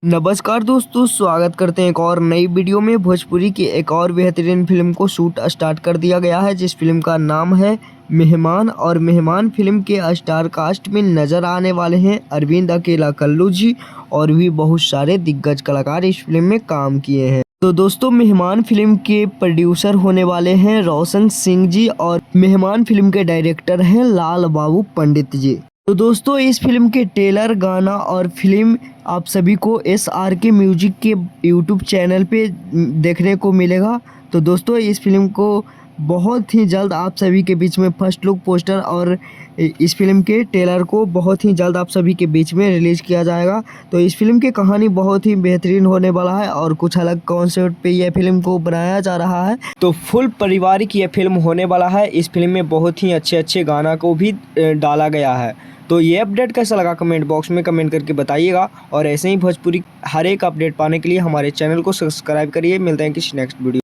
नमस्कार दोस्तों, स्वागत करते हैं एक और नई वीडियो में। भोजपुरी की एक और बेहतरीन फिल्म को शूट स्टार्ट कर दिया गया है, जिस फिल्म का नाम है मेहमान। और मेहमान फिल्म के स्टार कास्ट में नजर आने वाले हैं अरविंद अकेला कल्लू जी, और भी बहुत सारे दिग्गज कलाकार इस फिल्म में काम किए हैं। तो दोस्तों, मेहमान फिल्म के प्रोड्यूसर होने वाले हैं रोशन सिंह जी, और मेहमान फिल्म के डायरेक्टर हैं लाल बाबू पंडित जी। तो दोस्तों, इस फिल्म के ट्रेलर, गाना और फिल्म आप सभी को SRK म्यूजिक के यूट्यूब चैनल पे देखने को मिलेगा। तो दोस्तों, इस फिल्म को बहुत ही जल्द आप सभी के बीच में फर्स्ट लुक पोस्टर और इस फिल्म के ट्रेलर को बहुत ही जल्द आप सभी के बीच में रिलीज किया जाएगा। तो इस फिल्म की कहानी बहुत ही बेहतरीन होने वाला है और कुछ अलग कॉन्सेप्ट पे यह फिल्म को बनाया जा रहा है। तो फुल पारिवारिक यह फिल्म होने वाला है। इस फिल्म में बहुत ही अच्छे अच्छे गाना को भी डाला गया है। तो ये अपडेट कैसा लगा कमेंट बॉक्स में कमेंट करके बताइएगा, और ऐसे ही भोजपुरी हर एक अपडेट पाने के लिए हमारे चैनल को सब्सक्राइब करिए। मिलते हैं किसी नेक्स्ट वीडियो।